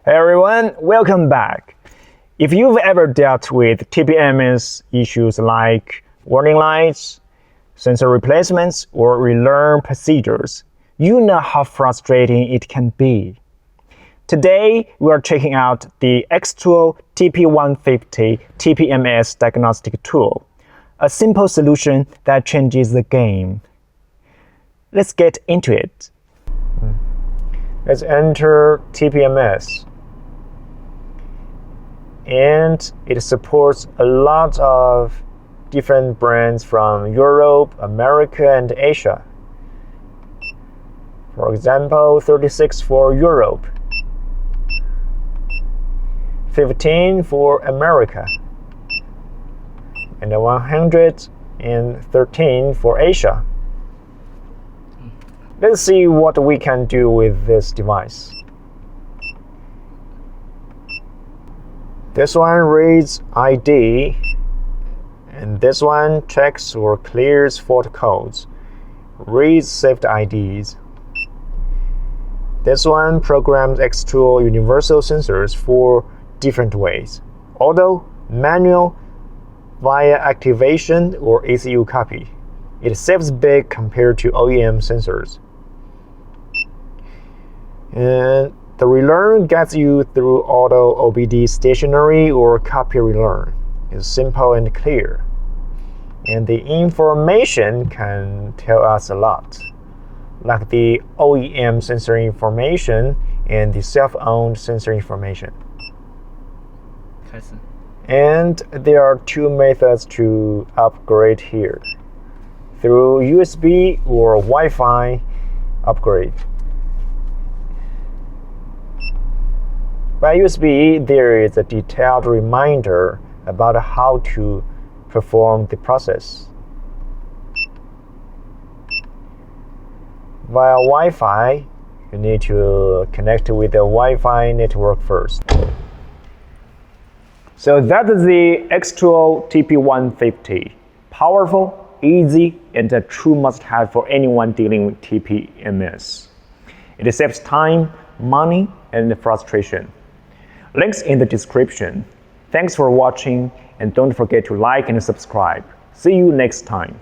Hey everyone, welcome back. If you've ever dealt with TPMS issues like warning lights, sensor replacements, or relearn procedures, you know how frustrating it can be. Today, we are checking out the XTOOL TP150 TPMS diagnostic tool, a simple solution that changes the game. Let's get into it. Let's enter TPMS. And it supports a lot of different brands from Europe, America, and Asia. For example, 36 for Europe, 15 for America, and 113 for Asia. Let's see what we can do with this device. This one reads ID, and this one checks or clears fault codes, reads saved IDs. This one programs XTOOL universal sensors for different ways: auto, manual, via activation, or ECU copy. It saves big compared to OEM sensors. And the Relearn gets you through auto, OBD, stationary, or copy relearn. It's simple and clear. And the information can tell us a lot, like the OEM sensor information and the self-owned sensor information. And there are two methods to upgrade here: through USB or Wi-Fi upgrade. By USB, there is a detailed reminder about how to perform the process. Via Wi-Fi, you need to connect with the Wi-Fi network first. So that is the XTOOL TP150. Powerful, easy, and a true must-have for anyone dealing with TPMS. It saves time, money, and frustration. Links in the description. Thanks for watching, and don't forget to like and subscribe. See you next time.